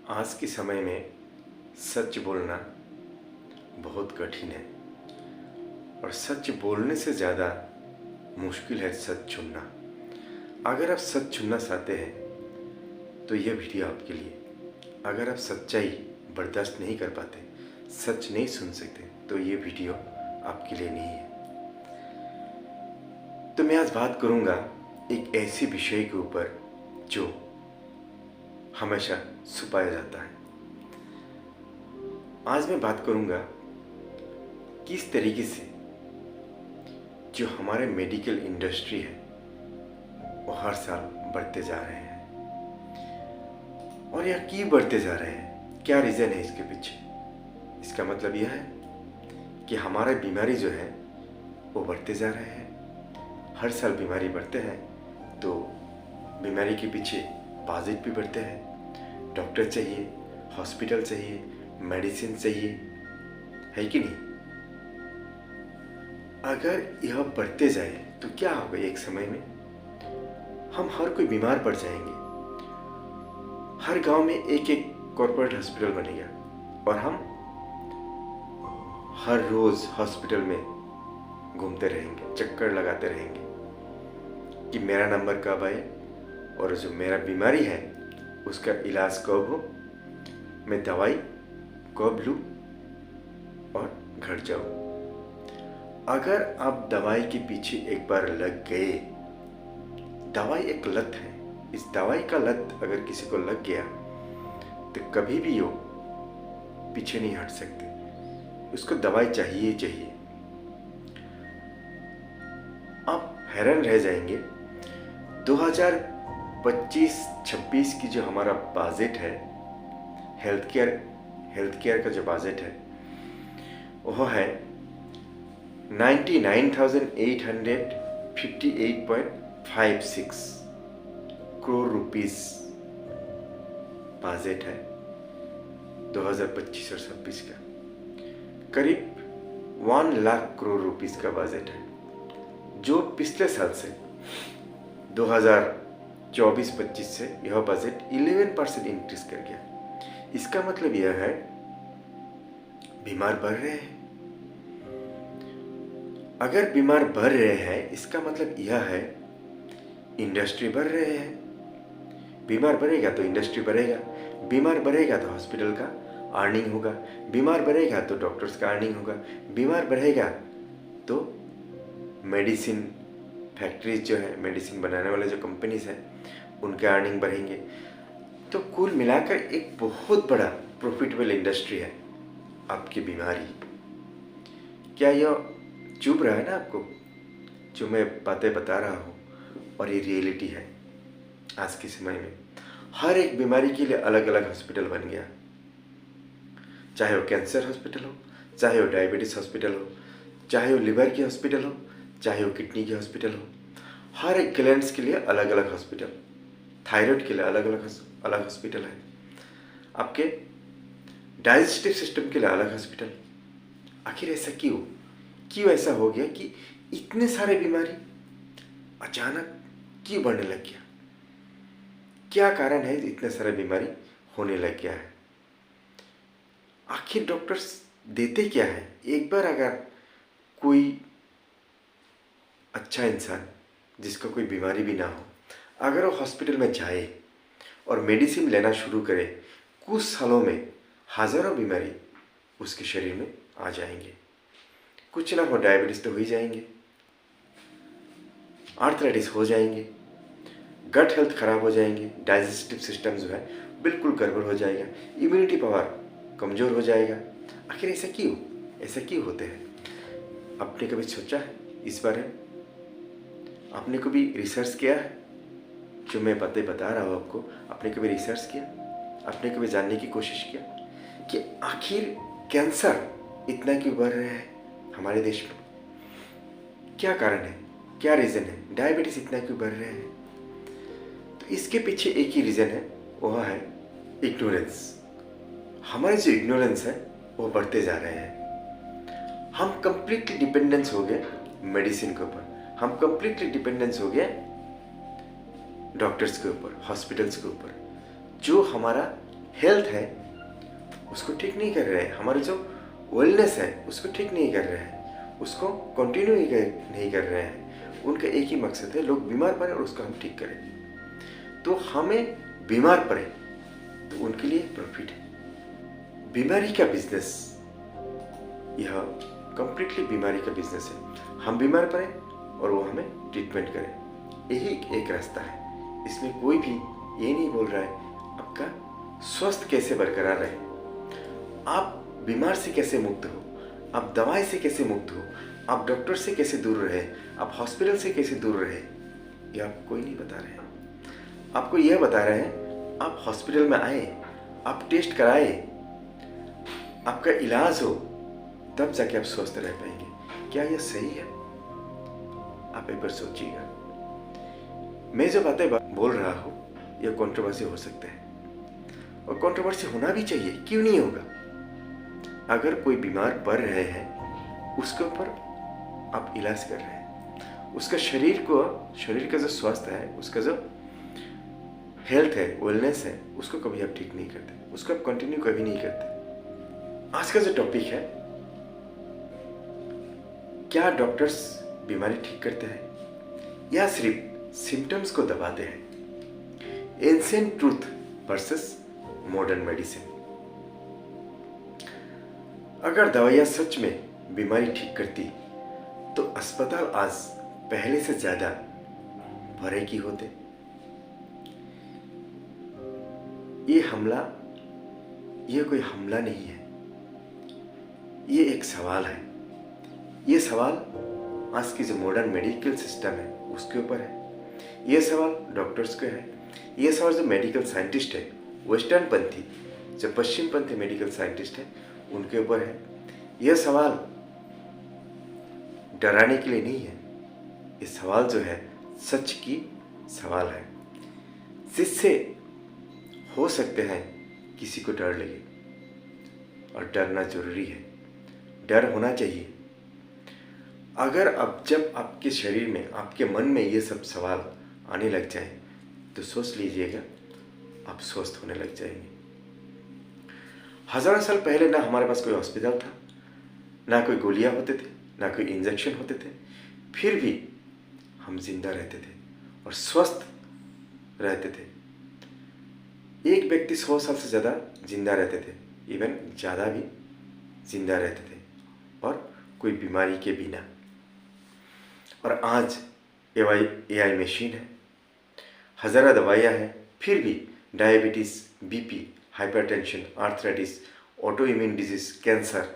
आज के समय में सच बोलना बहुत कठिन है और सच बोलने से ज़्यादा मुश्किल है सच चुनना। अगर आप सच चुनना चाहते हैं तो यह वीडियो आपके लिए। अगर आप सच्चाई बर्दाश्त नहीं कर पाते, सच नहीं सुन सकते, तो ये वीडियो आपके लिए नहीं है। तो मैं आज बात करूँगा एक ऐसे विषय के ऊपर जो हमेशा छुपाया जाता है। आज मैं बात करूँगा किस तरीके से जो हमारे मेडिकल इंडस्ट्री है वो हर साल बढ़ते जा रहे हैं। और यह क्यों बढ़ते जा रहे हैं, क्या रीज़न है इसके पीछे। इसका मतलब यह है कि हमारे बीमारी जो है वो बढ़ते जा रहे हैं। हर साल बीमारी बढ़ते हैं तो बीमारी के पीछे बजट भी बढ़ते हैं। डॉक्टर चाहिए, हॉस्पिटल चाहिए, मेडिसिन चाहिए, है कि नहीं। अगर यह बढ़ते जाए तो क्या होगा, एक समय में हम हर कोई बीमार पड़ जाएंगे। हर गांव में एक एक कॉर्पोरेट हॉस्पिटल बनेगा और हम हर रोज हॉस्पिटल में घूमते रहेंगे, चक्कर लगाते रहेंगे कि मेरा नंबर कब आए और जो मेरा बीमारी है उसका इलाज कब हो, मैं दवाई कब लूँ और घर जाऊँ। अगर आप दवाई के पीछे एक बार लग गए, दवाई एक लत है। इस दवाई का लत अगर किसी को लग गया तो कभी भी वो पीछे नहीं हट सकते। उसको दवाई चाहिए चाहिए। आप हैरान रह जाएंगे, 2025-26 की जो हमारा बजट है, हेल्थ केयर का जो बजट है वह है 99,858.56 करोड़ रुपीस बजट है 2025 और 26 का। करीब 1 लाख करोड़ रुपीस का बजट है जो पिछले साल से 2024-25 से यह बजट 11% इंक्रीज कर गया। इसका मतलब यह है बीमार बढ़ रहे हैं। अगर बीमार बढ़ रहे हैं इसका मतलब यह है इंडस्ट्री बढ़ रहे हैं। बीमार बढ़ेगा तो इंडस्ट्री बढ़ेगा, बीमार बढ़ेगा तो हॉस्पिटल का अर्निंग होगा, बीमार बढ़ेगा तो डॉक्टर्स का अर्निंग होगा, बीमार बढ़ेगा तो मेडिसिन फैक्ट्रीज जो है, मेडिसिन बनाने वाले जो कंपनीज हैं उनके अर्निंग बढ़ेंगे। तो कुल मिलाकर एक बहुत बड़ा प्रॉफिटेबल इंडस्ट्री है आपकी बीमारी। क्या यह चुभ रहा है ना आपको, जो मैं बातें बता रहा हूँ, और ये रियलिटी है। आज के समय में हर एक बीमारी के लिए अलग अलग हॉस्पिटल बन गया। चाहे वो कैंसर हॉस्पिटल हो, चाहे वो डायबिटीज हॉस्पिटल हो, चाहे वो लिवर की हॉस्पिटल हो, चाहे वो किडनी की हॉस्पिटल हो। हर एक ग्लैंड्स के लिए अलग अलग हॉस्पिटल, थायराइड के लिए अलग अलग हॉस्पिटल है, आपके डाइजेस्टिव सिस्टम के लिए अलग हॉस्पिटल। आखिर ऐसा क्यों ऐसा हो गया कि इतने सारे बीमारी अचानक क्यों बढ़ने लग गया? क्या कारण है इतने सारे बीमारी होने लग गया है? आखिर डॉक्टर्स देते क्या है? एक बार अगर कोई अच्छा इंसान जिसको कोई बीमारी भी ना हो, अगर वो हॉस्पिटल में जाए और मेडिसिन लेना शुरू करे, कुछ सालों में हजारों बीमारी उसके शरीर में आ जाएंगे। कुछ ना हो डायबिटीज तो हो ही जाएंगे, आर्थराइटिस हो जाएंगे, गट हेल्थ खराब हो जाएंगे, डाइजेस्टिव सिस्टम जो है बिल्कुल गड़बड़ हो जाएगा, इम्यूनिटी पावर कमज़ोर हो जाएगा। आखिर ऐसा क्यों होते हैं? आपने कभी सोचा है इस बारे में? आपने कभी रिसर्च किया है? जो मैं बातें बता रहा हूँ आपको, आपने कभी रिसर्च किया? आपने कभी जानने की कोशिश किया कि आखिर कैंसर इतना क्यों बढ़ रहा है हमारे देश में? क्या कारण है, क्या रीज़न है? डायबिटीज़ इतना क्यों बढ़ रहे हैं? तो इसके पीछे एक ही रीज़न है, वह है इग्नोरेंस। हमारे जो इग्नोरेंस है वो बढ़ते जा रहे हैं। हम कंप्लीटली डिपेंडेंस हो गए मेडिसिन के ऊपर, हम कंप्लीटली डिपेंडेंस हो गए डॉक्टर्स के ऊपर, हॉस्पिटल्स के ऊपर, जो हमारा हेल्थ है उसको ठीक नहीं कर रहे हैं, हमारे जो वेलनेस है उसको ठीक नहीं कर रहे हैं, उसको कंटिन्यू नहीं कर रहे हैं। उनका एक ही मकसद है, लोग बीमार पड़े और उसको हम ठीक करें। तो हमें बीमार पड़े तो उनके लिए प्रॉफिट है। बीमारी का बिजनेस, यह कंप्लीटली बीमारी का बिजनेस है। हम बीमार पड़े और वो हमें ट्रीटमेंट करें, यही एक रास्ता है। इसमें कोई भी ये नहीं बोल रहा है आपका स्वस्थ कैसे बरकरार रहे, आप बीमार से कैसे मुक्त हो, आप दवाई से कैसे मुक्त हो, आप डॉक्टर से कैसे दूर रहे, आप हॉस्पिटल से कैसे दूर रहे, ये आपको कोई नहीं बता रहे हैं। आपको यह बता रहे हैं आप हॉस्पिटल में आए, आप टेस्ट कराए, आपका इलाज हो, तब जाके आप स्वस्थ रह पाएंगे। क्या यह सही है? आप एक बार सोचिएगा। मैं जो बातें बोल रहा हूँ यह कंट्रोवर्सी हो सकता है, और कंट्रोवर्सी होना भी चाहिए, क्यों नहीं होगा। अगर कोई बीमार पड़ रहे हैं उसके ऊपर आप इलाज कर रहे हैं, उसका शरीर का जो स्वास्थ्य है, उसका जो हेल्थ है, वेलनेस है, उसको कभी आप ठीक नहीं करते, उसको आप कंटिन्यू कभी नहीं करते। आज का जो टॉपिक है, क्या डॉक्टर्स बीमारी ठीक करते हैं या सिर्फ सिम्टम्स को दबाते हैं? Ancient truth versus modern medicine. अगर दवाइयां सच में बीमारी ठीक करती तो अस्पताल आज पहले से ज्यादा भरे की होते। ये कोई हमला नहीं है, ये एक सवाल है। ये सवाल आज की जो मॉडर्न मेडिकल सिस्टम है उसके ऊपर है, ये सवाल डॉक्टर्स के है, ये सवाल जो मेडिकल साइंटिस्ट है, वेस्टर्न पंथी जो पश्चिम पंथी मेडिकल साइंटिस्ट है उनके ऊपर है। यह सवाल डराने के लिए नहीं है, ये सवाल जो है सच की सवाल है, जिससे हो सकते हैं किसी को डर लगे, और डरना जरूरी है, डर होना चाहिए। अगर अब जब आपके शरीर में, आपके मन में ये सब सवाल आने लग जाए तो सोच लीजिएगा आप स्वस्थ होने लग जाएंगे। हजारों साल पहले ना हमारे पास कोई हॉस्पिटल था, ना कोई गोलियां होते थे, ना कोई इंजेक्शन होते थे, फिर भी हम जिंदा रहते थे और स्वस्थ रहते थे। एक व्यक्ति 100 साल से ज़्यादा जिंदा रहते थे, इवन ज़्यादा भी जिंदा रहते थे, और कोई बीमारी के बिना। और आज AI मशीन है, हज़ारों दवाइयाँ हैं, फिर भी diabetes, BP, hypertension, arthritis, auto immune disease, cancer,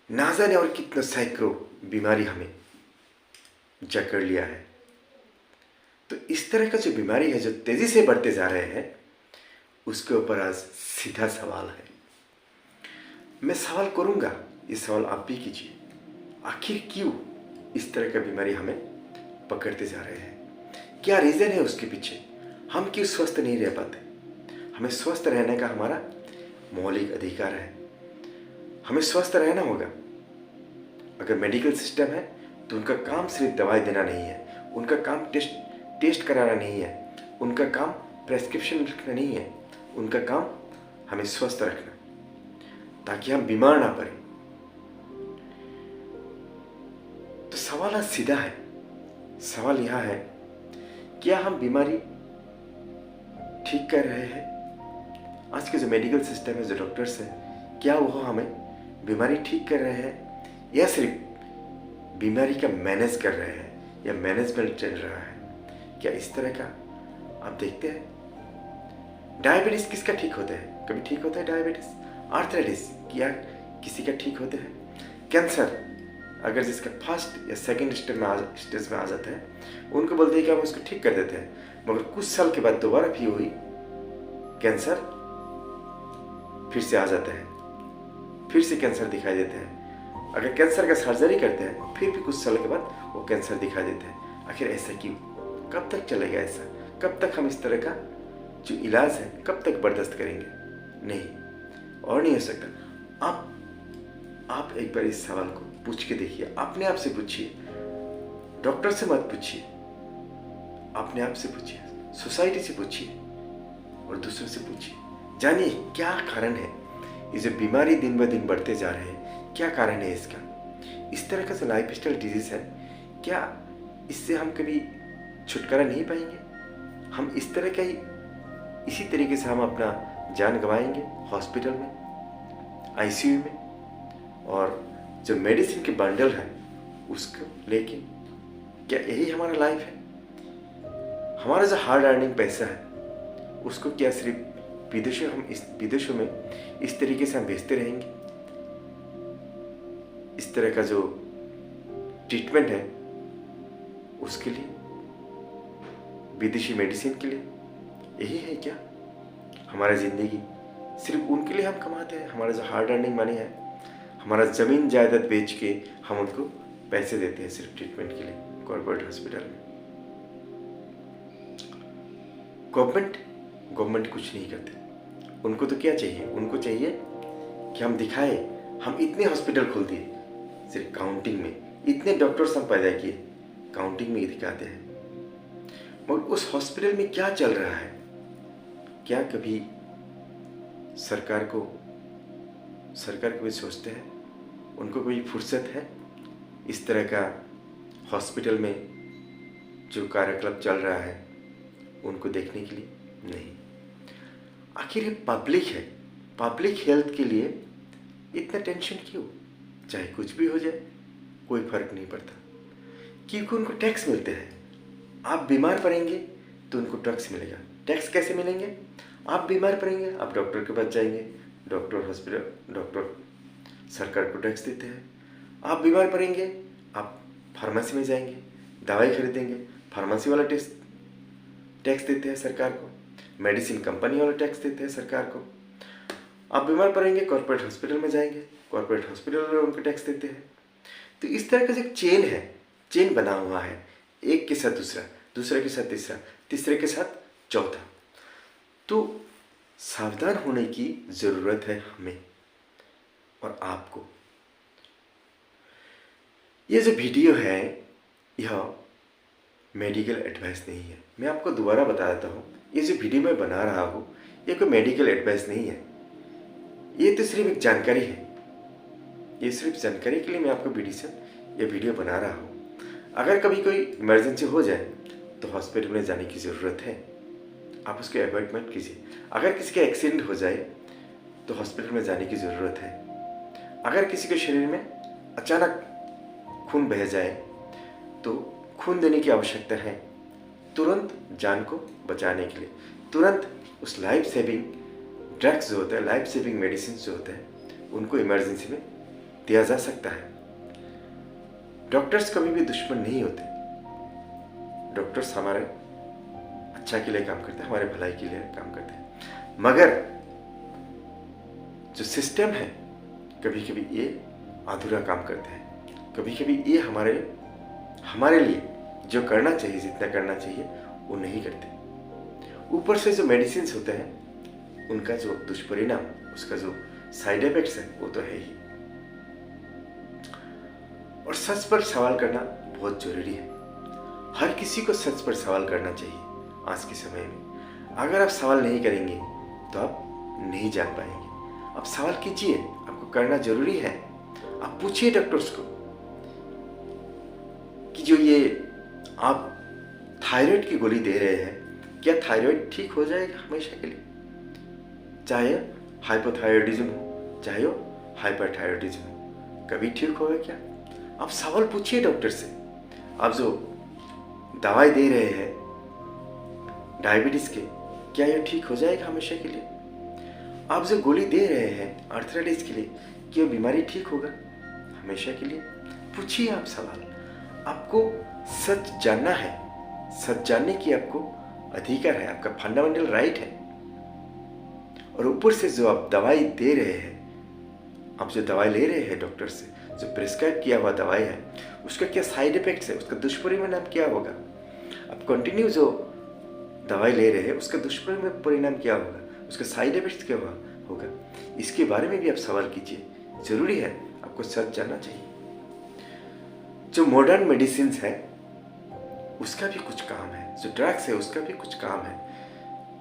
ना जाने और कितने सैकड़ों बीमारी हमें जकड़ लिया है। तो इस तरह का जो बीमारी है जो तेजी से बढ़ते जा रहे हैं, उसके ऊपर आज सीधा सवाल है। मैं सवाल करूंगा, ये सवाल आप भी कीजिए, आखिर क्यों इस तरह का बीमारी हमें पकड़ते जा रहे हैं? क्या रीजन है उसके पीछे? हम क्यों स्वस्थ नहीं रह पाते? हमें स्वस्थ रहने का हमारा मौलिक अधिकार है, हमें स्वस्थ रहना होगा। अगर मेडिकल सिस्टम है तो उनका काम सिर्फ दवाई देना नहीं है, उनका काम टेस्ट कराना नहीं है, उनका काम प्रेस्क्रिप्शन लिखना नहीं है, उनका काम हमें स्वस्थ रखना, ताकि हम बीमार ना पड़े। तो सवाल आज सीधा है, सवाल यह है, क्या हम बीमारी ठीक कर रहे हैं? आज के जो मेडिकल सिस्टम है, जो डॉक्टर्स हैं, क्या वो हमें बीमारी ठीक कर रहे हैं या सिर्फ बीमारी का मैनेज कर रहे हैं, या मैनेजमेंट चल रहा है? क्या इस तरह का आप देखते हैं? डायबिटीज किसका ठीक होता है? कभी ठीक होता है डायबिटीज? आर्थराइटिस क्या किसी का ठीक होता है? कैंसर अगर जिसका फर्स्ट या सेकंड स्टेज में आ जाता है, उनको बोलते हैं कि हम उसको ठीक कर देते हैं, मगर कुछ साल के बाद दोबारा भी वही कैंसर फिर से आ जाता है, फिर से कैंसर दिखाई देता है। अगर कैंसर का सर्जरी करते हैं, फिर भी कुछ साल के बाद वो कैंसर दिखाई देता है। आखिर ऐसा क्यों? कब तक चलेगा ऐसा? कब तक हम इस तरह का जो इलाज है कब तक बर्दाश्त करेंगे? नहीं, और नहीं हो सकता। आप एक बार इस सवाल को पूछ के देखिए, अपने आप से पूछिए, डॉक्टर से मत पूछिए, अपने आप से पूछिए, सोसाइटी से पूछिए और दूसरों से पूछिए, जानिए क्या कारण है, ये जो बीमारी दिन ब दिन बढ़ते जा रहे हैं, क्या कारण है इसका। इस तरह का जो लाइफ स्टाइल डिजीज़ है, क्या इससे हम कभी छुटकारा नहीं पाएंगे? हम इस तरह का ही, इसी तरीके से हम अपना जान गंवाएंगे हॉस्पिटल में, आईसीयू में, और जो मेडिसिन के बंडल है उसको लेके। क्या यही हमारा लाइफ है? हमारा जो हार्ड अर्निंग पैसा है उसको क्या सिर्फ विदेशों में इस तरीके से हम भेजते रहेंगे? इस तरह का जो ट्रीटमेंट है उसके लिए, विदेशी मेडिसिन के लिए, यही है क्या हमारा ज़िंदगी? सिर्फ उनके लिए हम कमाते हैं। हमारा जो हार्ड अर्निंग मनी है, हमारा ज़मीन जायदाद बेच के हम उनको पैसे देते हैं सिर्फ ट्रीटमेंट के लिए कॉर्पोरेट हॉस्पिटल में। गवर्नमेंट कुछ नहीं करते। उनको तो क्या चाहिए? उनको चाहिए कि हम दिखाए हम इतने हॉस्पिटल खोल दिए, सिर्फ काउंटिंग में इतने डॉक्टर्स हम पैदा किए, काउंटिंग में ही दिखाते हैं। मगर उस हॉस्पिटल में क्या चल रहा है, क्या कभी सरकार को भी सोचते हैं? उनको कोई फुर्सत है इस तरह का हॉस्पिटल में जो कार्यकलाप चल रहा है उनको देखने के लिए? नहीं। आखिर ये पब्लिक है, पब्लिक हेल्थ के लिए इतना टेंशन क्यों? चाहे कुछ भी हो जाए कोई फर्क नहीं पड़ता, क्योंकि उनको टैक्स मिलते हैं। आप बीमार पड़ेंगे तो उनको टैक्स मिलेगा। टैक्स कैसे मिलेंगे? आप बीमार पड़ेंगे, आप डॉक्टर के पास जाएंगे, डॉक्टर सरकार को टैक्स देते हैं। आप बीमार पड़ेंगे, आप फार्मेसी में जाएंगे, दवाई खरीदेंगे, फार्मेसी वाला टैक्स देते हैं सरकार को, मेडिसिन कंपनी वाला टैक्स देते हैं सरकार को। आप बीमार पड़ेंगे, कॉर्पोरेट हॉस्पिटल में जाएंगे, कॉर्पोरेट हॉस्पिटल वाले उनको टैक्स देते हैं। तो इस तरह का जो चेन है, चेन बना हुआ है, एक के साथ दूसरा, दूसरे के साथ तीसरा, तीसरे के साथ चौथा। तो सावधान होने की ज़रूरत है हमें और आपको। ये जो वीडियो है यह मेडिकल एडवाइस नहीं है। मैं आपको दोबारा बता देता हूँ, ये जो वीडियो मैं बना रहा हूँ ये कोई मेडिकल एडवाइस नहीं है। ये तो सिर्फ एक जानकारी है। ये सिर्फ जानकारी के लिए मैं आपको ये वीडियो बना रहा हूँ। अगर कभी कोई इमरजेंसी हो जाए तो हॉस्पिटल में जाने की ज़रूरत है, आप उसके अवॉइड मत कीजिए। अगर किसी का एक्सीडेंट हो जाए तो हॉस्पिटल में जाने की ज़रूरत है। अगर किसी के शरीर में अचानक खून बह जाए तो खून देने की आवश्यकता है, तुरंत जान को बचाने के लिए। तुरंत उस लाइफ सेविंग ड्रग्स जो होता है, लाइफ सेविंग मेडिसिन जो होते हैं, उनको इमरजेंसी में दिया जा सकता है। डॉक्टर्स कभी भी दुश्मन नहीं होते। डॉक्टर्स हमारे अच्छा के लिए काम करते हैं, हमारे भलाई के लिए काम करते हैं। मगर जो सिस्टम है कभी कभी ये अधूरा काम करते हैं। कभी कभी ये हमारे लिए जो करना चाहिए, जितना करना चाहिए वो नहीं करते। ऊपर से जो मेडिसिन होते हैं उनका जो दुष्परिणाम, उसका जो साइड इफेक्ट्स है वो तो है ही। और सच पर सवाल करना बहुत जरूरी है। हर किसी को सच पर सवाल करना चाहिए आज के समय में। अगर आप सवाल नहीं करेंगे तो आप नहीं जान पाएंगे। आप सवाल कीजिए, आपको करना जरूरी है। आप पूछिए डॉक्टर्स को कि जो ये आप थायराइड की गोली दे रहे हैं, क्या थायराइड ठीक हो जाएगा हमेशा के लिए? चाहे हाइपोथायराइडिज्म हो, चाहे वो हाइपरथायराइडिज्म हो, कभी ठीक होगा क्या? आप सवाल पूछिए डॉक्टर से। आप जो दवाई दे रहे हैं डायबिटीज के, क्या यह ठीक हो जाएगा हमेशा के लिए? आप जो गोली दे रहे हैं आर्थराइटिस के लिए, क्या यह बीमारी ठीक होगा हमेशा के लिए? पूछिए आप सवाल। आपको सच जानना है, सच जानने की आपको अधिकार है, आपका फंडामेंटल राइट है। और ऊपर से जो आप दवाई दे रहे हैं, आप जो दवाई ले रहे हैं डॉक्टर से, जो प्रिस्क्राइब किया हुआ दवाई है, उसका क्या साइड इफेक्ट्स है, उसका दुष्परिणाम क्या होगा? आप कंटिन्यू जो दवाई ले रहे हैं उसका दुष्परिणाम क्या होगा, उसका साइड इफेक्ट्स क्या होगा, इसके बारे में भी आप सवाल कीजिए। जरूरी है, आपको सच जानना चाहिए। जो मॉडर्न मेडिसिन है उसका भी कुछ काम है, जो ड्रग्स है उसका भी कुछ काम है।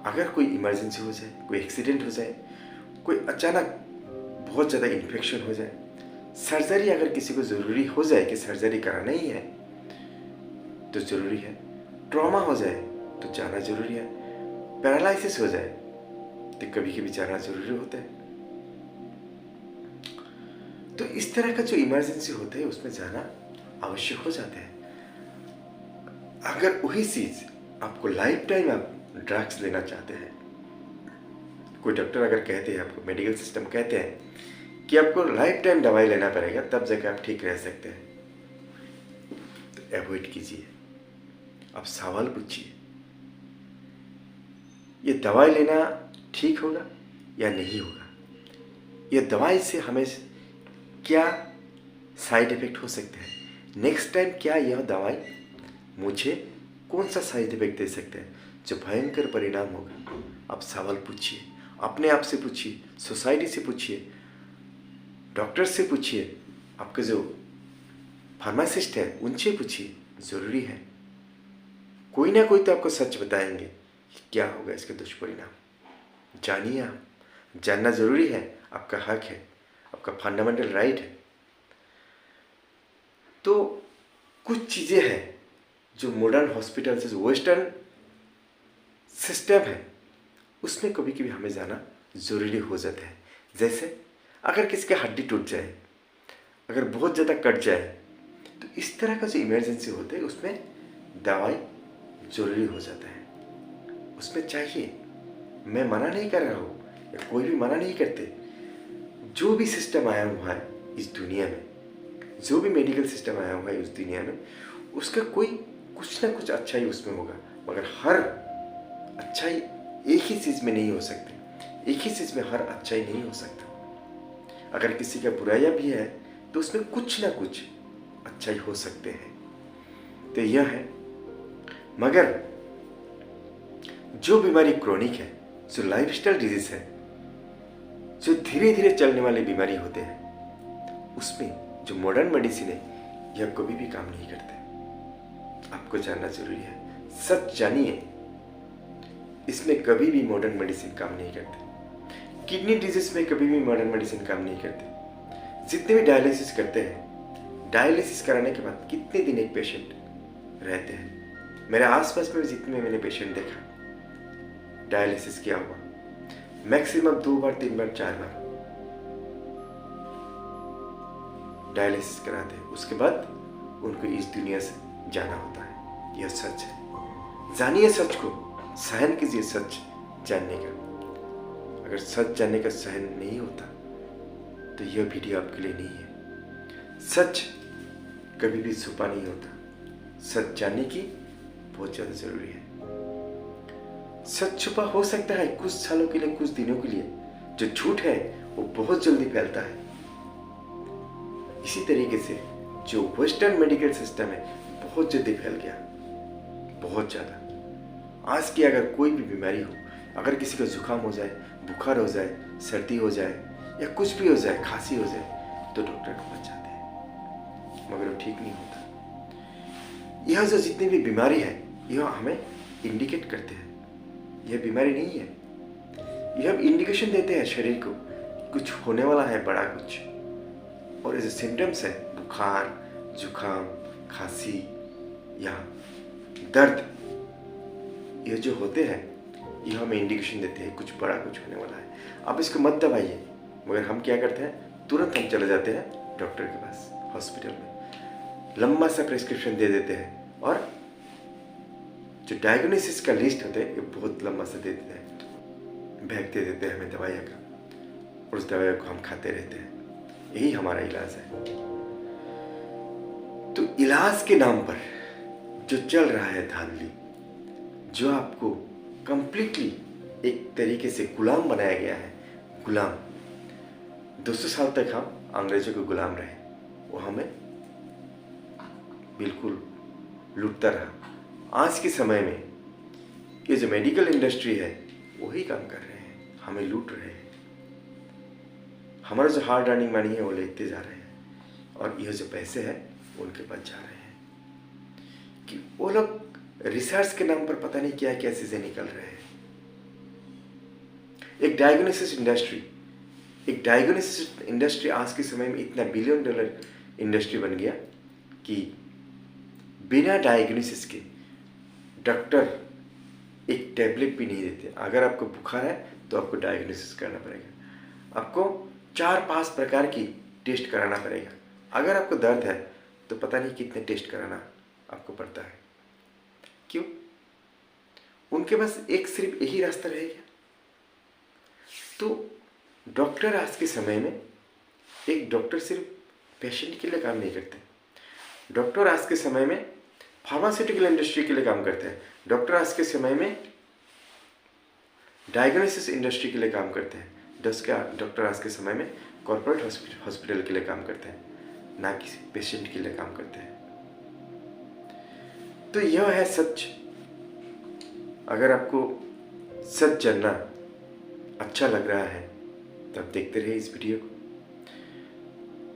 अगर कोई इमरजेंसी हो जाए, कोई एक्सीडेंट हो जाए, कोई अचानक बहुत ज़्यादा इन्फेक्शन हो जाए, सर्जरी अगर किसी को ज़रूरी हो जाए कि सर्जरी कराना ही है तो ज़रूरी है, ट्रॉमा हो जाए तो जाना ज़रूरी है, पैरालिसिस हो जाए तो कभी कभी जाना ज़रूरी होता है। तो इस तरह का जो इमरजेंसी होता है उसमें जाना आवश्यक हो जाता है। अगर वही चीज़ आपको लाइफ टाइम आप ड्रग्स लेना चाहते हैं, कोई डॉक्टर अगर कहते हैं, आपको मेडिकल सिस्टम कहते हैं कि आपको लाइफ टाइम दवाई लेना पड़ेगा तब जाकर आप ठीक रह सकते हैं, तो अवॉइड कीजिए। आप सवाल पूछिए, ये दवाई लेना ठीक होगा या नहीं होगा, ये दवाई से हमें क्या साइड इफ़ेक्ट हो सकते हैं, नेक्स्ट टाइम क्या यह दवाई मुझे कौन सा साइड इफेक्ट दे सकते हैं जो भयंकर परिणाम होगा। आप सवाल पूछिए, अपने आप से पूछिए, सोसाइटी से पूछिए, डॉक्टर से पूछिए, आपके जो फार्मासिस्ट है उनसे पूछिए। ज़रूरी है, कोई ना कोई तो आपको सच बताएंगे कि क्या होगा इसके दुष्परिणाम। जानिए, आप जानना ज़रूरी है, आपका हक है, आपका फंडामेंटल राइट है। तो कुछ चीज़ें हैं जो मॉडर्न हॉस्पिटल से, जो वेस्टर्न सिस्टम है, उसमें कभी कभी हमें जाना ज़रूरी हो जाता है। जैसे अगर किसी की हड्डी टूट जाए, अगर बहुत ज़्यादा कट जाए, तो इस तरह का जो इमरजेंसी होता है उसमें दवाई ज़रूरी हो जाता है, उसमें चाहिए। मैं मना नहीं कर रहा हूँ, या कोई भी मना नहीं करते। जो भी सिस्टम आया हुआ है इस दुनिया में, जो भी मेडिकल सिस्टम आया हुआ है इस दुनिया में, उसका कोई कुछ ना कुछ अच्छाई उसमें होगा, मगर हर अच्छाई एक ही चीज़ में नहीं हो सकती, एक ही चीज़ में हर अच्छाई नहीं हो सकता। अगर किसी का बुराइयाँ भी है तो उसमें कुछ ना कुछ अच्छाई हो सकते हैं। तो यह है, मगर जो बीमारी क्रोनिक है, जो लाइफस्टाइल डिजीज है, जो धीरे धीरे चलने वाली बीमारी होते हैं, उसमें जो मॉडर्न मेडिसिन है यह कभी भी काम नहीं करते। आपको जानना जरूरी है, सच जानिए, इसमें कभी भी मॉडर्न मेडिसिन काम नहीं करते। किडनी डिजीज में कभी भी मॉडर्न मेडिसिन काम नहीं करते। जितने भी डायलिसिस करते हैं, डायलिसिस कराने के बाद कितने दिन एक पेशेंट रहते हैं, मेरे आसपास में जितने मैंने पेशेंट देखा, डायलिसिस किया हुआ मैक्सिमम 2 बार 3 बार 4 बार डायलिसिस कराते हैं, उसके बाद उनको इस दुनिया से जाना होता है। यह सच है, जानिए सच को, सहन कीजिए सच जानने का। अगर सच जानने का सहन नहीं होता तो यह वीडियो आपके लिए नहीं है। सच कभी भी छुपा नहीं होता, सच जानने की बहुत ज़्यादा ज़रूरी है। सच छुपा हो सकता है कुछ सालों के लिए, कुछ दिनों के लिए, जो झूठ है वो बहुत जल्दी फैलता है। इसी तरीके से जो वेस्टर्न मेडिकल सिस्टम है बहुत जल्दी फैल गया, बहुत ज़्यादा। आज की अगर कोई भी बीमारी हो, अगर किसी को जुकाम हो जाए, बुखार हो जाए, सर्दी हो जाए या कुछ भी हो जाए, खांसी हो जाए, तो डॉक्टर को पास जाते हैं, मगर वो ठीक नहीं होता। यह जो जितनी भी बीमारी है यह हमें इंडिकेट करते हैं यह बीमारी नहीं है। यह इंडिकेशन देते हैं शरीर को कुछ होने वाला है, बड़ा कुछ। और ऐसे सिम्टम्स है बुखार, जुकाम, खांसी या दर्द, यह जो होते हैं यह हमें इंडिकेशन देते हैं कुछ बड़ा कुछ होने वाला है। आप इसको मत दबाइए, मगर हम क्या करते हैं, तुरंत हम चले जाते हैं डॉक्टर के पास, हॉस्पिटल में, लंबा सा प्रिस्क्रिप्शन दे देते हैं, और जो डायग्नोसिस का लिस्ट होता है ये बहुत लंबा सा दे देते हैं, बैग दे देते हैं हमें दवाइयाँ का, और उस दवाइयों को हम खाते रहते हैं। यही हमारा इलाज है। तो इलाज के नाम पर जो चल रहा है धांधली, जो आपको कंप्लीटली एक तरीके से गुलाम बनाया गया है, गुलाम। 200 साल तक हम अंग्रेजों के गुलाम रहे, वो हमें बिल्कुल लूटता रहा। आज के समय में ये जो मेडिकल इंडस्ट्री है वही काम कर रहे हैं, हमें लूट रहे हैं। हमारा जो हार्ड अर्निंग मनी है वो लेते जा रहे हैं, और यह जो पैसे हैं उनके पास जा रहे हैं कि वो लोग रिसर्च के नाम पर पता नहीं क्या क्या चीज़ें निकल रहे हैं। एक डायग्नोसिस इंडस्ट्री आज के समय में इतना बिलियन डॉलर इंडस्ट्री बन गया कि बिना डायग्नोसिस के डॉक्टर एक टैबलेट भी नहीं देते। अगर आपको बुखार है तो आपको डायग्नोसिस करना पड़ेगा, आपको 4-5 प्रकार की टेस्ट कराना पड़ेगा। अगर आपको दर्द है तो पता नहीं कितने टेस्ट कराना आपको पड़ता है। क्यों? उनके पास सिर्फ यही रास्ता रह गया। तो डॉक्टर आज के समय में, एक डॉक्टर सिर्फ पेशेंट के लिए काम नहीं करते। डॉक्टर आज के समय में फार्मास्यूटिकल इंडस्ट्री के लिए काम करते हैं। डॉक्टर आज के समय में डायग्नोसिस इंडस्ट्री के लिए काम करते हैं। डॉक्टर आज के समय में कॉर्पोरेट हॉस्पिटल के लिए काम करते हैं, ना कि पेशेंट के लिए काम करते हैं। तो यह है सच। अगर आपको सच जानना अच्छा लग रहा है तो आप देखते रहिए इस वीडियो को,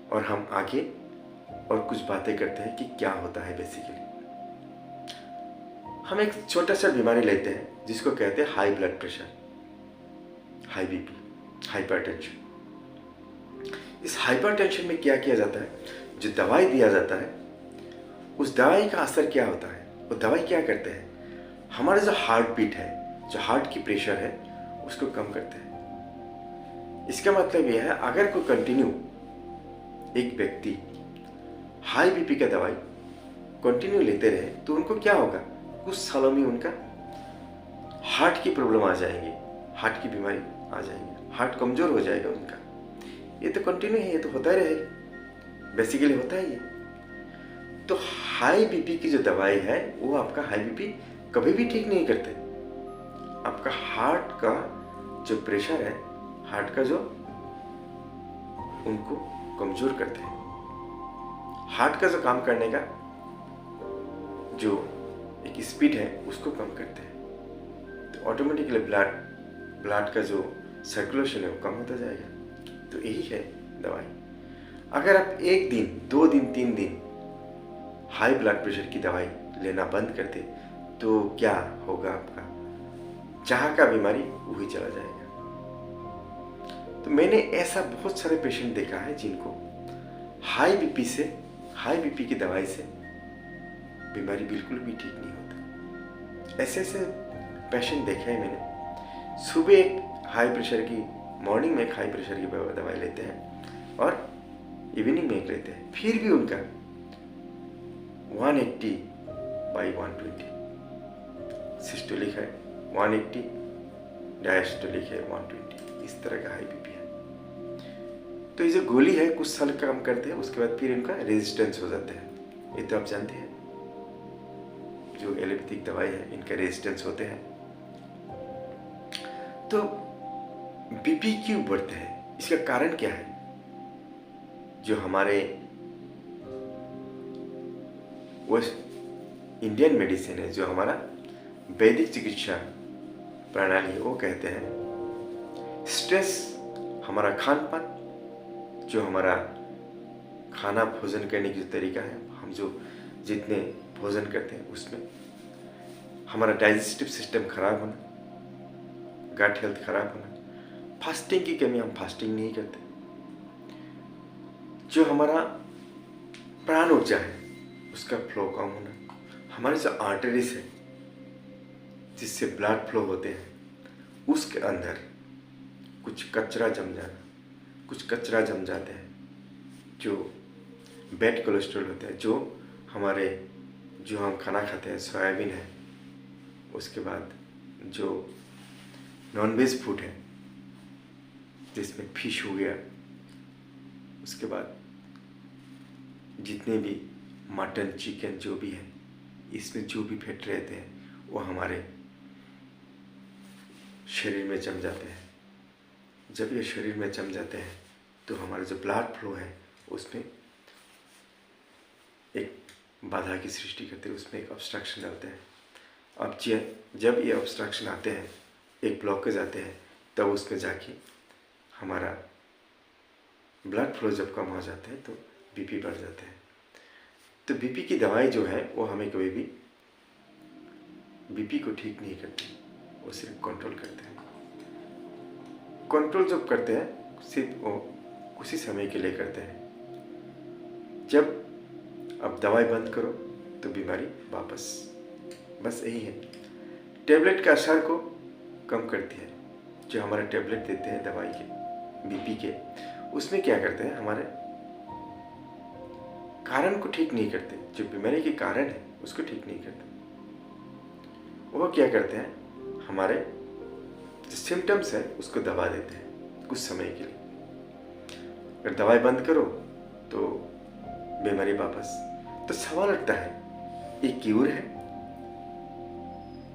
और हम आगे और कुछ बातें करते हैं कि क्या होता है। बेसिकली हम एक छोटा सा बीमारी लेते हैं जिसको कहते हैं high blood pressure, high BP, hypertension. इस हाइपरटेंशन में क्या किया जाता है, जो दवाई दिया जाता है उस दवाई का असर क्या होता है। वो दवाई क्या करते हैं, हमारा जो हार्ट बीट है, जो हार्ट की प्रेशर है, उसको कम करते हैं। इसका मतलब यह है, अगर कोई कंटिन्यू एक व्यक्ति हाई बीपी का दवाई कंटिन्यू लेते रहे तो उनको क्या होगा, कुछ सालों में उनका हार्ट की प्रॉब्लम आ जाएंगी, हार्ट की बीमारी आ जाएंगी, हार्ट कमजोर हो जाएगा उनका। ये तो कंटिन्यू है, ये तो होता ही रहेगा, बेसिकली होता ही है। तो हाई बीपी की जो दवाई है वो आपका हाई बीपी कभी भी ठीक नहीं करते। आपका हार्ट का जो प्रेशर है, हार्ट का जो, उनको कमजोर करते हैं। हार्ट का जो काम करने का जो एक स्पीड है उसको कम करते हैं। तो ऑटोमेटिकली ब्लड का जो सर्कुलेशन है वो कम होता जाएगा। तो यही है दवाई। अगर आप 1 दिन, 2 दिन, 3 दिन हाई ब्लड प्रेशर की दवाई लेना बंद कर दे तो क्या होगा, आपका जहाँ का बीमारी वही चला जाएगा। तो मैंने ऐसा बहुत सारे पेशेंट देखा है जिनको हाई बीपी की दवाई से बीमारी बिल्कुल भी ठीक नहीं होता। ऐसे पेशेंट देखे हैं मैंने। सुबह एक हाई प्रेशर की, मॉर्निंग में एक हाई प्रेशर की दवाई लेते हैं और इवनिंग में एक लेते हैं, फिर भी उनका 180/120 सिस्टोलिक है, 180 डायस्टोलिक है, 120, इस तरह का हाई बीपी है। तो ये जो गोली है कुछ साल काम करते हैं, उसके बाद फिर इनका रेजिस्टेंस हो जाता है। ये तो आप जानते हैं, जो एलोपैथिक दवाई है इनका रेजिस्टेंस होते हैं। तो बीपी क्यों बढ़ते हैं, इसका कारण क्या है? जो हमारे इंडियन मेडिसिन है, जो हमारा वैदिक चिकित्सा प्रणाली है, वो कहते हैं स्ट्रेस, हमारा खान पान, जो हमारा खाना भोजन करने की जो तरीका है, हम जो जितने भोजन करते हैं उसमें हमारा डाइजेस्टिव सिस्टम खराब होना, गट हेल्थ खराब होना, फास्टिंग की कमी, हम फास्टिंग नहीं करते, जो हमारा प्राण ऊर्जा है उसका फ्लो कम होना, हमारे जो आर्टरीज है जिससे ब्लड फ्लो होते हैं उसके अंदर कुछ कचरा जम जाना, कुछ कचरा जम जाते हैं, जो बैड कोलेस्ट्रॉल होते हैं, जो हम खाना खाते हैं, सोयाबीन है, उसके बाद जो नॉनवेज फूड है जिसमें फिश हो गया, उसके बाद जितने भी मटन, चिकन जो भी है, इसमें जो भी फैट रहते हैं वो हमारे शरीर में जम जाते हैं। जब ये शरीर में जम जाते हैं तो हमारा जो ब्लड फ्लो है उसमें एक बाधा की सृष्टि करते हैं, उसमें एक ऑब्स्ट्रक्शन डालते हैं। अब जब ये ऑब्स्ट्रक्शन आते हैं, एक ब्लॉकेज आते हैं, तब उसमें जाके हमारा ब्लड फ्लो जब कम हो जाते हैं तो बीपी बढ़ जाते हैं। तो बीपी की दवाई जो है वो हमें कभी भी बीपी को ठीक नहीं करती, वो सिर्फ कंट्रोल करते हैं। कंट्रोल जब करते हैं सिर्फ वो उसी समय के लिए करते हैं। जब अब दवाई बंद करो तो बीमारी वापस, बस यही है। टेबलेट का असर को कम करती है। जो हमारे टेबलेट देते हैं दवाई के, बीपी के, उसमें क्या करते हैं, हमारे कारण को ठीक नहीं करते। जो बीमारी के कारण है उसको ठीक नहीं करते। वो क्या करते हैं, हमारे जो सिम्टम्स है उसको दबा देते हैं कुछ समय के लिए। अगर दवाई बंद करो तो बीमारी वापस। तो सवाल उठता है, ये क्यूर है?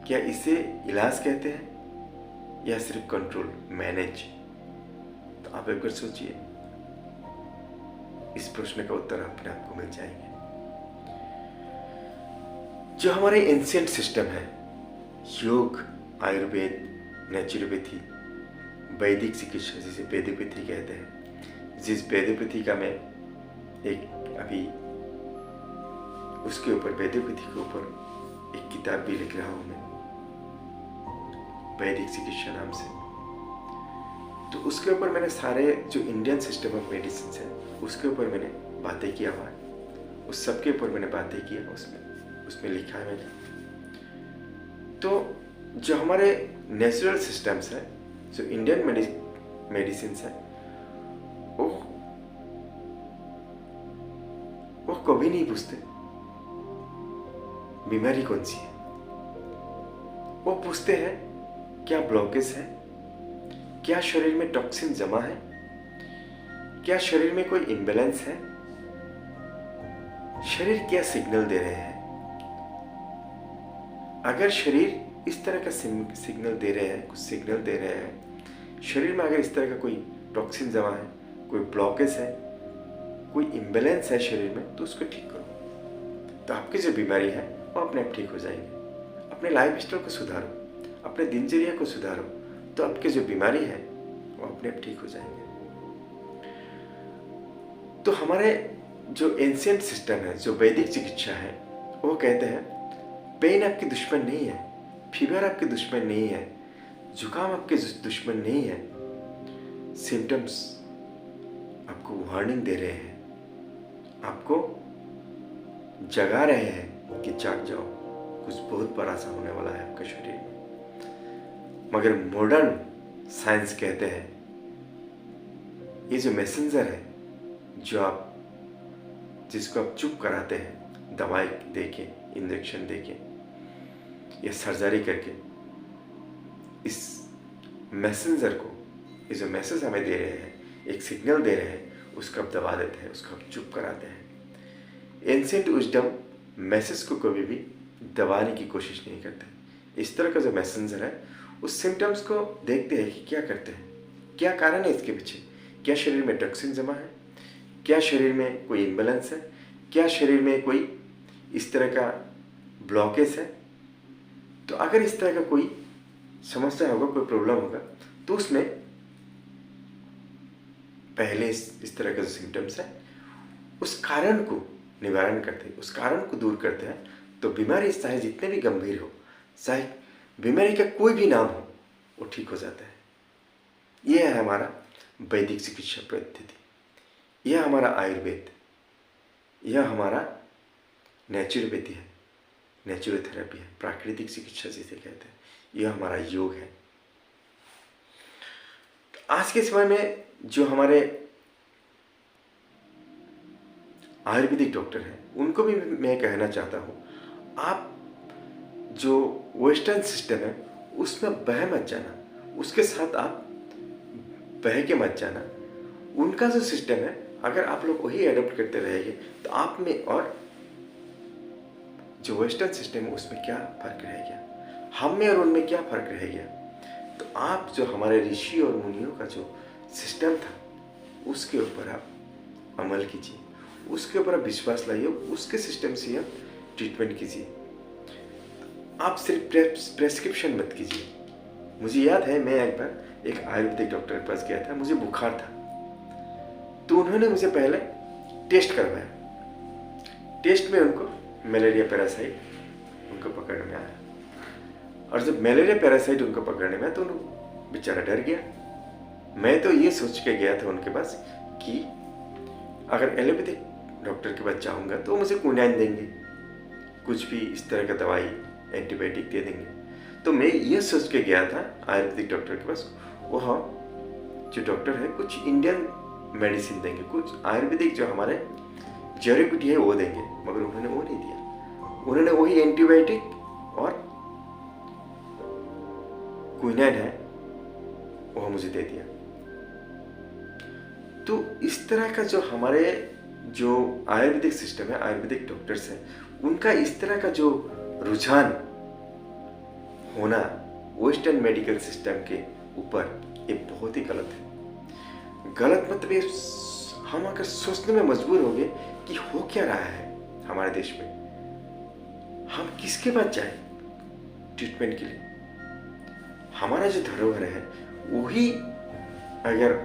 क्या इसे इलाज कहते हैं या सिर्फ कंट्रोल, मैनेज? तो आप एक बार सोचिए, इस प्रश्न का उत्तर अपने आप को मिल जाएंगे। जो हमारे एंशिएंट सिस्टम है, योग, आयुर्वेद, नेचुरोपैथी, वैदिक चिकित्सा जिसे वैद्योपैथी कहते हैं, जिस वैद्योपैथी का मैं एक अभी उसके ऊपर, वैद्योपैथी के ऊपर एक किताब भी लिख रहा हूँ मैं, वैदिक चिकित्सा नाम से। तो उसके ऊपर मैंने सारे जो इंडियन सिस्टम ऑफ मेडिसिन है उसके ऊपर मैंने बातें किया हुआ है। उस सब के ऊपर मैंने बातें की है, उसमें लिखा है मैंने। तो जो हमारे नेचुरल सिस्टम्स है, जो इंडियन मेडिसिन है, वो कभी नहीं पूछते बीमारी कौन सी है। वो पूछते हैं क्या ब्लॉकेज है, क्या शरीर में टॉक्सिन जमा है, क्या शरीर में कोई इम्बैलेंस है, शरीर क्या सिग्नल दे रहे हैं। अगर शरीर इस तरह का सिग्नल दे रहे हैं, कुछ सिग्नल दे रहे हैं, शरीर में अगर इस तरह का कोई टॉक्सिन जमा है, कोई ब्लॉकेज है, कोई इम्बैलेंस है शरीर में, तो उसको ठीक करो। तो आपकी जो बीमारी है वो अपने आप ठीक हो जाएंगे। अपने लाइफ स्टाइल को सुधारो, अपने दिनचर्या को सुधारो, तो आपकी जो बीमारी है वो अपने आप ठीक हो जाएंगे। तो हमारे जो एंशिएंट सिस्टम है, जो वैदिक चिकित्सा है, वो कहते हैं पेन आपकी दुश्मन नहीं है, फीवर आपकी दुश्मन नहीं है, जुकाम आपके दुश्मन नहीं है। सिम्टम्स आपको वार्निंग दे रहे हैं, आपको जगा रहे हैं कि जाग जाओ, कुछ बहुत बड़ा सा होने वाला है आपके शरीर में। मगर मॉडर्न साइंस कहते हैं ये जो मैसेंजर है, जिसको आप चुप कराते हैं दवाई देके, इंजेक्शन देके या सर्जरी करके, इस मैसेंजर को, ये जो मैसेज हमें दे रहे हैं, एक सिग्नल दे रहे हैं, उसको आप दबा देते हैं, उसको आप चुप कराते हैं। एंशिएंट विजडम मैसेज को कभी भी दबाने की कोशिश नहीं करते। इस तरह का जो मैसेंजर है उस सिम्टम्स को देखते हैं कि क्या करते हैं, क्या कारण है इसके पीछे, क्या शरीर में टॉक्सिन जमा है, क्या शरीर में कोई इम्बैलेंस है, क्या शरीर में कोई इस तरह का ब्लॉकेज है। तो अगर इस तरह का कोई समस्या होगा, कोई प्रॉब्लम होगा, तो उसमें पहले इस तरह का जो सिम्टम्स है उस कारण को निवारण करते हैं, उस कारण को दूर करते हैं। तो बीमारी चाहे जितने भी गंभीर हो, चाहे बीमारी का कोई भी नाम हो, वो ठीक हो जाता है। यह है हमारा वैदिक चिकित्सा पद्धति, यह हमारा आयुर्वेद, यह हमारा नेचुरोपैथी है, नेचुरोथेरेपी है, प्राकृतिक चिकित्सा जिसे कहते हैं, यह हमारा योग है। आज के समय में जो हमारे आयुर्वेदिक डॉक्टर हैं, उनको भी मैं कहना चाहता हूँ, आप जो वेस्टर्न सिस्टम है उसमें बह मत जाना, उसके साथ आप बह के मत जाना। उनका जो सिस्टम है, अगर आप लोग वही एडॉप्ट करते रहेंगे तो आप में और जो वेस्टर्न सिस्टम है उसमें क्या फर्क रह गया, हम में और उनमें क्या फर्क रह गया। तो आप जो हमारे ऋषि और मुनियों का जो सिस्टम था उसके ऊपर आप अमल कीजिए, उसके ऊपर आप विश्वास लाइए, उसके सिस्टम से आप ट्रीटमेंट कीजिए। आप सिर्फ प्रेस्क्रिप्शन मत कीजिए। मुझे याद है, मैं एक बार एक आयुर्वेदिक डॉक्टर के पास गया था, मुझे बुखार था, तो उन्होंने मुझे पहले टेस्ट करवाया। टेस्ट में उनको मलेरिया पैरासाइट उनको पकड़ने में आया, और जब मलेरिया पैरासाइट उनको पकड़ने में आया तो उनको बेचारा डर गया। मैं तो ये सोच के गया था उनके पास कि अगर एलोपैथिक डॉक्टर के पास जाऊँगा तो मुझे क्विनाइन देंगे, कुछ भी इस तरह का दवाई एंटीबायोटिक दे देंगे। तो मैं ये सोच के गया था आयुर्वेदिक डॉक्टर के पास, वह जो डॉक्टर है कुछ इंडियन मेडिसिन देंगे, कुछ आयुर्वेदिक जो हमारे जड़ी बूटी है वो देंगे, मगर उन्होंने वो नहीं दिया। उन्होंने वही एंटीबायोटिक और क्विनाइन है वह मुझे दे दिया। तो इस तरह का जो हमारे जो आयुर्वेदिक सिस्टम है, आयुर्वेदिक डॉक्टर्स हैं, उनका इस तरह का जो रुझान होना वेस्टर्न मेडिकल सिस्टम के ऊपर, ये बहुत ही गलत है। गलत मतलब ये हम अगर सोचने में मजबूर हो गए कि हो क्या रहा है हमारे देश में, हम किसके पास जाए ट्रीटमेंट के लिए। हमारा जो धरोहर है वही अगर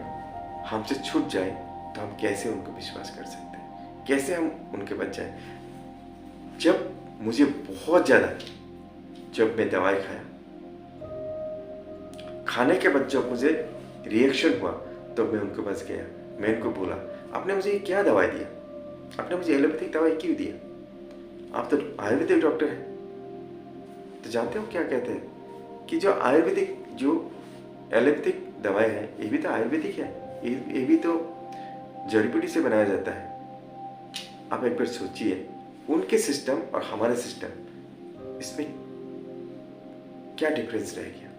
हमसे छूट जाए तो हम कैसे उनको विश्वास कर सकते हैं, कैसे हम उनके पास जाए। जब मुझे बहुत ज़्यादा, जब मैं दवाई खाया, खाने के बाद जब मुझे रिएक्शन हुआ तो मैं उनके पास गया, मैं उनको बोला आपने मुझे क्या दवाई दिया, आपने मुझे एलोपैथिक दवाई क्यों दिया, आप तो आयुर्वेदिक डॉक्टर हैं। तो जानते हो क्या कहते हैं कि जो आयुर्वेदिक जो एलोपैथिक दवाई है ये भी तो आयुर्वेदिक है, ये भी तो जड़ी बूटी से बनाया जाता है। आप एक बार सोचिए उनके सिस्टम और हमारे सिस्टम, इसमें क्या डिफरेंस रह गया।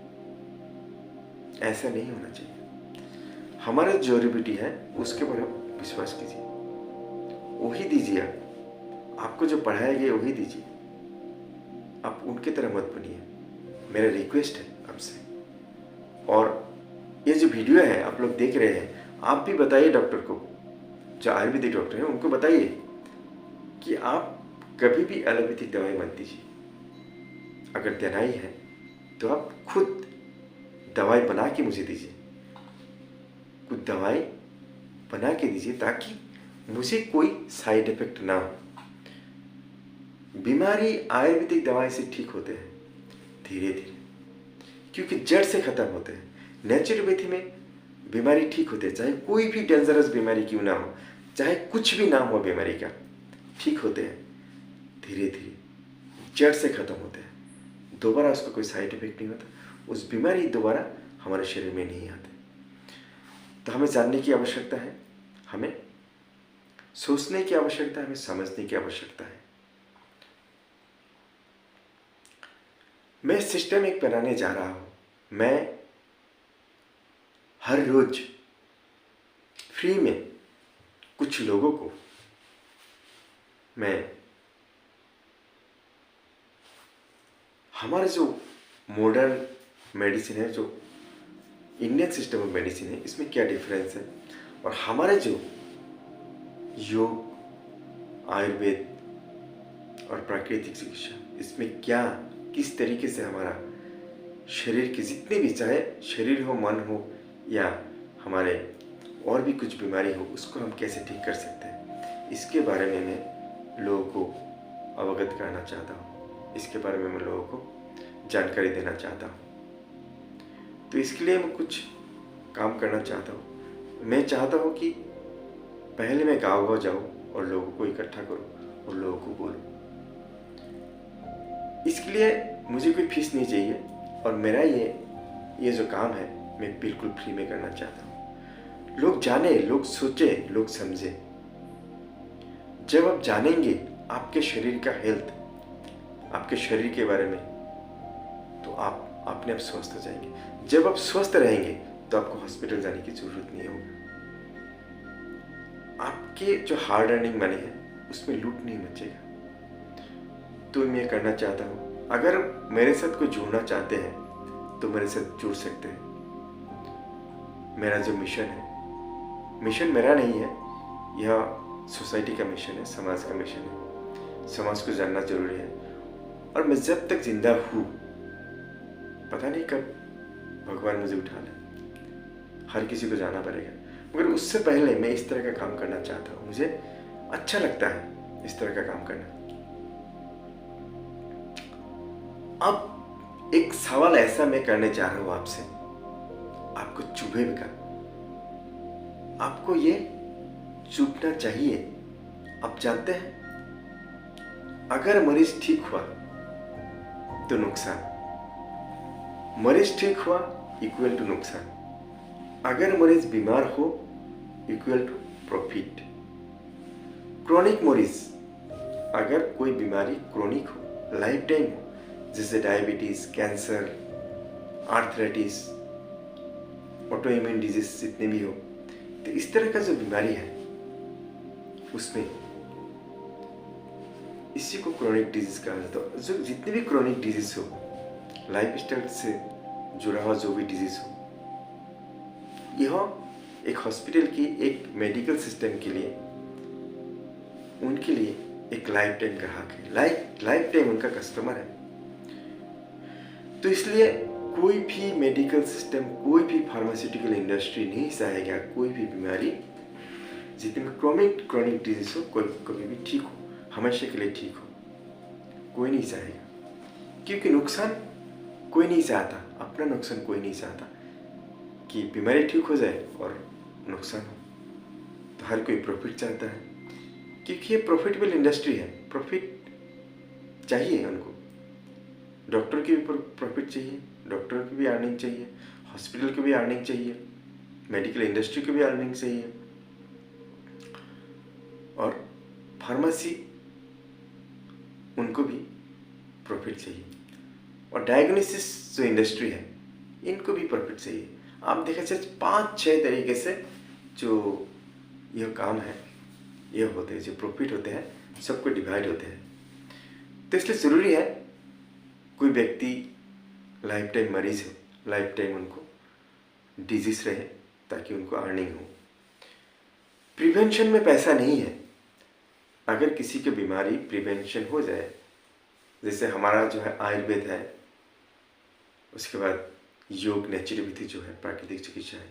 ऐसा नहीं होना चाहिए। हमारा जो जड़ी बूटी है उसके ऊपर आप विश्वास कीजिए, वही दीजिए। आपको जो पढ़ाया गया वही दीजिए, आप उनकी तरह मत बनिए, मेरा रिक्वेस्ट है आपसे। और ये जो वीडियो है आप लोग देख रहे हैं, आप भी बताइए डॉक्टर को, जो आयुर्वेदिक डॉक्टर हैं उनको बताइए कि आप कभी भी एलोपैथिक दवाई मत दीजिए। अगर देना ही है तो आप खुद दवाई बना के मुझे दीजिए, कुछ दवाई बना के दीजिए ताकि मुझे कोई साइड इफेक्ट ना हो। बीमारी आयुर्वेदिक दवाई से ठीक होते हैं धीरे धीरे, क्योंकि जड़ से खत्म होते हैं। नेचुरोपैथी में बीमारी ठीक होती है, चाहे कोई भी डेंजरस बीमारी क्यों ना हो, चाहे कुछ भी नाम हो बीमारी का, ठीक होते हैं धीरे धीरे, जड़ से खत्म होते हैं। दोबारा उसका कोई साइड इफेक्ट नहीं होता, उस बीमारी दोबारा हमारे शरीर में नहीं आते। तो हमें जानने की आवश्यकता है, हमें सोचने की आवश्यकता है, हमें समझने की आवश्यकता है। मैं सिस्टम एक बनाने जा रहा हूँ। मैं हर रोज फ्री में कुछ लोगों को मैं हमारे जो मॉडर्न मेडिसिन है, जो इंडियन सिस्टम ऑफ मेडिसिन है, इसमें क्या डिफरेंस है, और हमारे जो योग, आयुर्वेद और प्राकृतिक चिकित्सा, इसमें क्या किस तरीके से हमारा शरीर की जितने भी, चाहे शरीर हो, मन हो या हमारे और भी कुछ बीमारी हो, उसको हम कैसे ठीक कर सकते हैं, इसके बारे में मैं लोगों को अवगत करना चाहता हूँ। इसके बारे में मैं लोगों को जानकारी देना चाहता हूँ। तो इसके लिए मैं कुछ काम करना चाहता हूँ। मैं चाहता हूँ कि पहले मैं गाँव जाऊँ और लोगों को इकट्ठा करूँ और लोगों को बोलूँ। इसके लिए मुझे कोई फीस नहीं चाहिए, और मेरा ये जो काम है मैं बिल्कुल फ्री में करना चाहता हूँ। लोग जाने, लोग सोचे, लोग समझे। जब आप जानेंगे आपके शरीर का हेल्थ, आपके शरीर के बारे में, तो आप अपने आप स्वस्थ हो जाएंगे। जब आप स्वस्थ रहेंगे तो आपको हॉस्पिटल जाने की जरूरत नहीं होगी। आपके जो हार्ड अर्निंग मनी है उसमें लूट नहीं मचेगा। तो मैं करना चाहता हूँ, अगर मेरे साथ कोई जुड़ना चाहते हैं तो मेरे साथ जुड़ सकते हैं। मेरा जो मिशन है, मिशन मेरा नहीं है, यह सोसाइटी का मिशन है, समाज का मिशन है। समाज को जानना जरूरी है, और मैं जब तक जिंदा हूँ, पता नहीं कब भगवान मुझे उठा ले, हर किसी को जाना पड़ेगा, मगर उससे पहले मैं इस तरह का काम करना चाहता हूँ। मुझे अच्छा लगता है इस तरह का काम करना। अब एक सवाल ऐसा मैं करने जा रहा हूँ आपसे, आपको चुभेगा आपको ये चूकना चाहिए। आप जानते हैं, अगर मरीज ठीक हुआ तो नुकसान, मरीज ठीक हुआ इक्वल टू नुकसान, अगर मरीज बीमार हो इक्वल टू प्रॉफिट। क्रोनिक मरीज, अगर कोई बीमारी क्रोनिक हो, लाइफ टाइम हो, जैसे diabetes, cancer, arthritis, auto immune disease जितने भी हो, तो इस तरह का जो बीमारी है उसमें इसी को क्रोनिक डिजीज कहा जाता है। जो जितने भी क्रोनिक डिजीज हो, लाइफ स्टाइल से जुड़ा हुआ जो भी डिजीज हो, यह एक हॉस्पिटल की, एक मेडिकल सिस्टम के लिए, उनके लिए एक लाइफ टाइम ग्राहक है, लाइफ टाइम उनका कस्टमर है। तो इसलिए कोई भी मेडिकल सिस्टम, कोई भी फार्मास्यूटिकल इंडस्ट्री नहीं चाहेगा कोई भी बीमारी जितने में क्रोनिक डिजीज हो कोई कभी भी ठीक हो, हमेशा के लिए ठीक हो, कोई नहीं चाहेगा। क्योंकि नुकसान कोई नहीं चाहता, अपना नुकसान कोई नहीं चाहता कि बीमारी ठीक हो जाए और नुकसान हो। तो हर कोई प्रॉफिट चाहता है, क्योंकि ये प्रॉफिटेबल इंडस्ट्री है, प्रॉफिट चाहिए उनको। डॉक्टर की भी प्रॉफिट चाहिए, डॉक्टर की भी अर्निंग चाहिए, हॉस्पिटल की भी अर्निंग चाहिए, मेडिकल इंडस्ट्री की भी अर्निंग चाहिए, और फार्मेसी उनको भी प्रॉफिट चाहिए, और डायग्नोसिस जो इंडस्ट्री है इनको भी प्रॉफिट चाहिए। आप देखा जाए 5-6 तरीके से जो यह काम है, यह होते हैं, जो प्रॉफिट होते हैं सबको डिवाइड होते हैं। तो इसलिए ज़रूरी है कोई व्यक्ति लाइफ टाइम मरीज हो, लाइफ टाइम उनको डिजीज रहे, ताकि उनको अर्निंग हो। प्रिवेंशन में पैसा नहीं है। अगर किसी की बीमारी प्रिवेंशन हो जाए, जैसे हमारा जो है आयुर्वेद है, उसके बाद योग, नेचुरोपैथी जो है प्राकृतिक चिकित्सा है,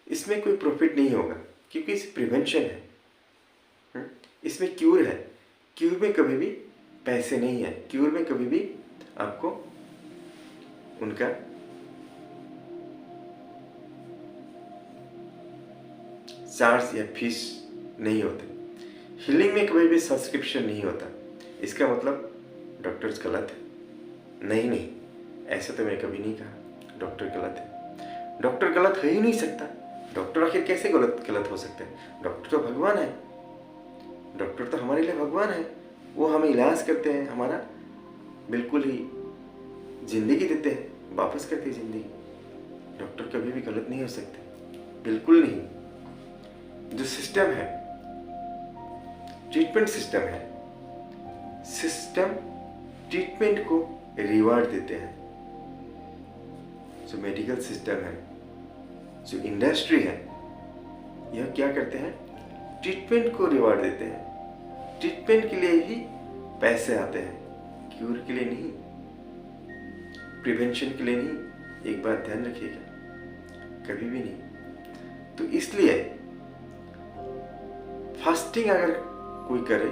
इसमें कोई प्रॉफिट नहीं होगा, क्योंकि इस प्रिवेंशन है, इसमें क्यूर है। क्यूर में कभी भी पैसे नहीं है, क्यूर में कभी भी आपको उनका चार्ज या फीस नहीं होते। हीलिंग में कभी भी सब्सक्रिप्शन नहीं होता। इसका मतलब डॉक्टर्स गलत है? नहीं, ऐसा तो मैंने कभी नहीं कहा डॉक्टर गलत है। डॉक्टर गलत हो ही नहीं सकता। डॉक्टर आखिर कैसे गलत हो सकते हैं? डॉक्टर तो भगवान है, डॉक्टर तो हमारे लिए भगवान है। वो हमें इलाज करते हैं, हमारा बिल्कुल ही जिंदगी देते हैं, वापस करते हैं जिंदगी। डॉक्टर कभी भी गलत नहीं हो सकते, बिल्कुल नहीं। जो सिस्टम है, ट्रीटमेंट सिस्टम है, सिस्टम ट्रीटमेंट को रिवार्ड देते हैं। जो मेडिकल सिस्टम है, जो इंडस्ट्री है, यह क्या करते हैं? ट्रीटमेंट को रिवार्ड देते हैं। ट्रीटमेंट के लिए ही पैसे आते हैं, क्यूर के लिए नहीं, प्रिवेंशन के लिए नहीं। एक बात ध्यान रखिएगा, कभी भी नहीं। तो इसलिए फास्टिंग अगर कोई करे,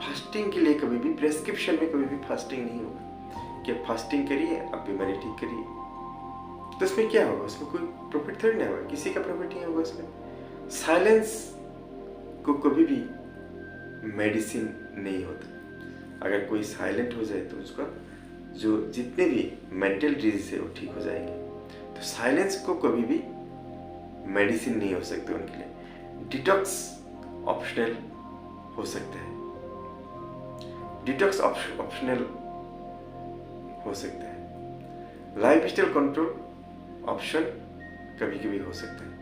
फास्टिंग के लिए कभी भी, प्रेस्क्रिप्शन में कभी भी फास्टिंग नहीं होगा कि आप फास्टिंग करिए, आप बीमारी ठीक करिए। तो उसमें क्या होगा? उसमें कोई प्रॉफिट थोड़ी ना होगा, किसी का प्रॉफिट नहीं होगा उसमें। साइलेंस को कभी भी मेडिसिन नहीं होता। अगर कोई साइलेंट हो जाए तो उसका जो जितने भी मेंटल डिजीज है वो ठीक हो जाएंगे। तो साइलेंस को कभी भी मेडिसिन नहीं हो सकते उनके लिए। डिटॉक्स ऑप्शनल हो सकता है, डिटॉक्स ऑप्शनल हो सकता है। लाइफ स्टाइल कंट्रोल ऑप्शन कभी कभी हो सकता है।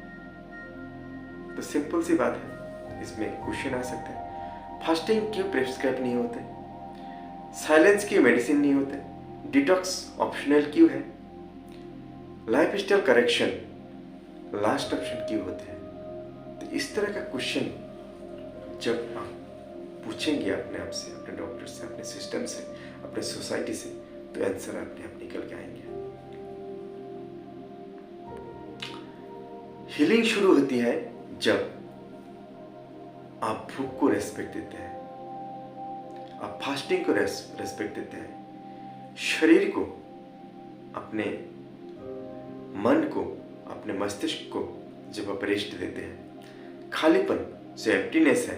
तो सिंपल सी बात है, इसमें क्वेश्चन आ सकता है, फास्टिंग क्यों प्रिस्क्राइब नहीं होते, साइलेंस क्यों मेडिसिन नहीं होते, डिटॉक्स ऑप्शनल क्यों है, life style correction last option क्यों होते हैं। तो इस तरह का क्वेश्चन जब आप पूछेंगे अपने आप से, अपने डॉक्टर से, अपने सिस्टम से, अपने सोसाइटी से, तो आंसर अपने आप निकल के आएंगे। हीलिंग शुरू होती है जब आप भूख को रेस्पेक्ट देते हैं, आप फास्टिंग को रेस्पेक्ट देते हैं, शरीर को, अपने मन को, अपने मस्तिष्क को जब आप रेस्ट देते हैं, खालीपन, जो एम्प्टीनेस है,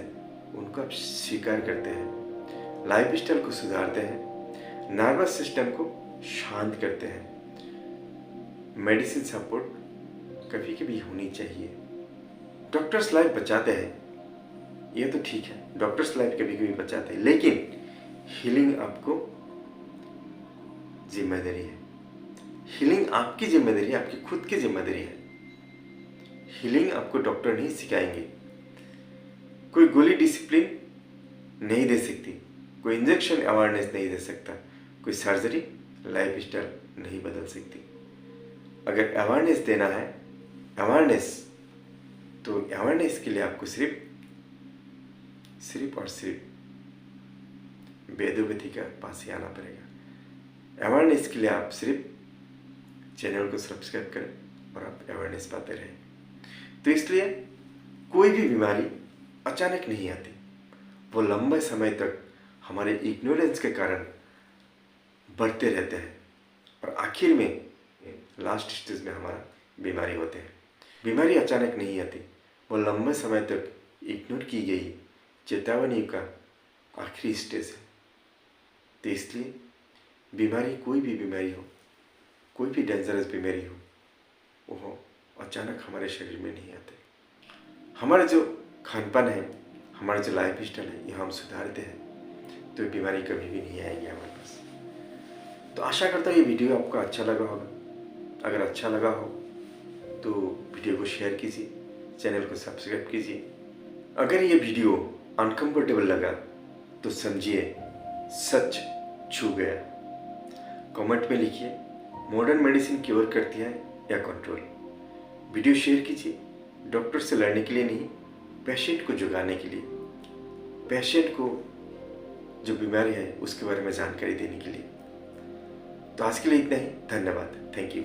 उनको आप स्वीकार करते हैं, लाइफ स्टाइल को सुधारते हैं, नर्वस सिस्टम को शांत करते हैं। मेडिसिन सपोर्ट कभी कभी होनी चाहिए। डॉक्टर्स लाइफ बचाते हैं, ये तो ठीक है, डॉक्टर्स लाइफ कभी कभी बचाते हैं, लेकिन हीलिंग आपको जिम्मेदारी है। हीलिंग आपकी जिम्मेदारी है, आपकी खुद की जिम्मेदारी है। हीलिंग आपको डॉक्टर नहीं सिखाएंगे। कोई गोली डिसिप्लिन नहीं दे सकती, कोई इंजेक्शन अवेयरनेस नहीं दे सकता, कोई सर्जरी लाइफ स्टाइल नहीं बदल सकती। अगर अवेयरनेस देना है, तो अवेयरनेस के लिए आपको सिर्फ और सिर्फ वेदोपैथी का पास ही आना पड़ेगा। अवेयरनेस के लिए आप सिर्फ चैनल को सब्सक्राइब करें और आप अवेयरनेस पाते रहें। तो इसलिए कोई भी बीमारी अचानक नहीं आती, वो लंबे समय तक हमारे इग्नोरेंस के कारण बढ़ते रहते हैं और आखिर में लास्ट स्टेज में हमारा बीमारी होते हैं। बीमारी अचानक नहीं आती, वो लंबे समय तक इग्नोर की गई चेतावनी का आखिरी स्टेज है। तो इसलिए बीमारी, कोई भी बीमारी हो, कोई भी डेंजरस बीमारी हो, वो अचानक हमारे शरीर में नहीं आते। हमारा जो खान पान है, हमारा जो लाइफ स्टाइल है, ये हम सुधारते हैं तो बीमारी कभी भी नहीं आएगी हमारे पास। तो आशा करता हूँ ये वीडियो आपको अच्छा लगा होगा। अगर अच्छा लगा हो तो वीडियो को शेयर कीजिए, चैनल को सब्सक्राइब कीजिए। अगर ये वीडियो अनकंफर्टेबल लगा तो समझिए सच छू गया। कमेंट में लिखिए, मॉडर्न मेडिसिन क्योर करती है या कंट्रोल। वीडियो शेयर कीजिए, डॉक्टर से लड़ने के लिए नहीं, पेशेंट को जुगाने के लिए, पेशेंट को जो बीमारी है उसके बारे में जानकारी देने के लिए। तो आज के लिए इतना ही। धन्यवाद। Thank you.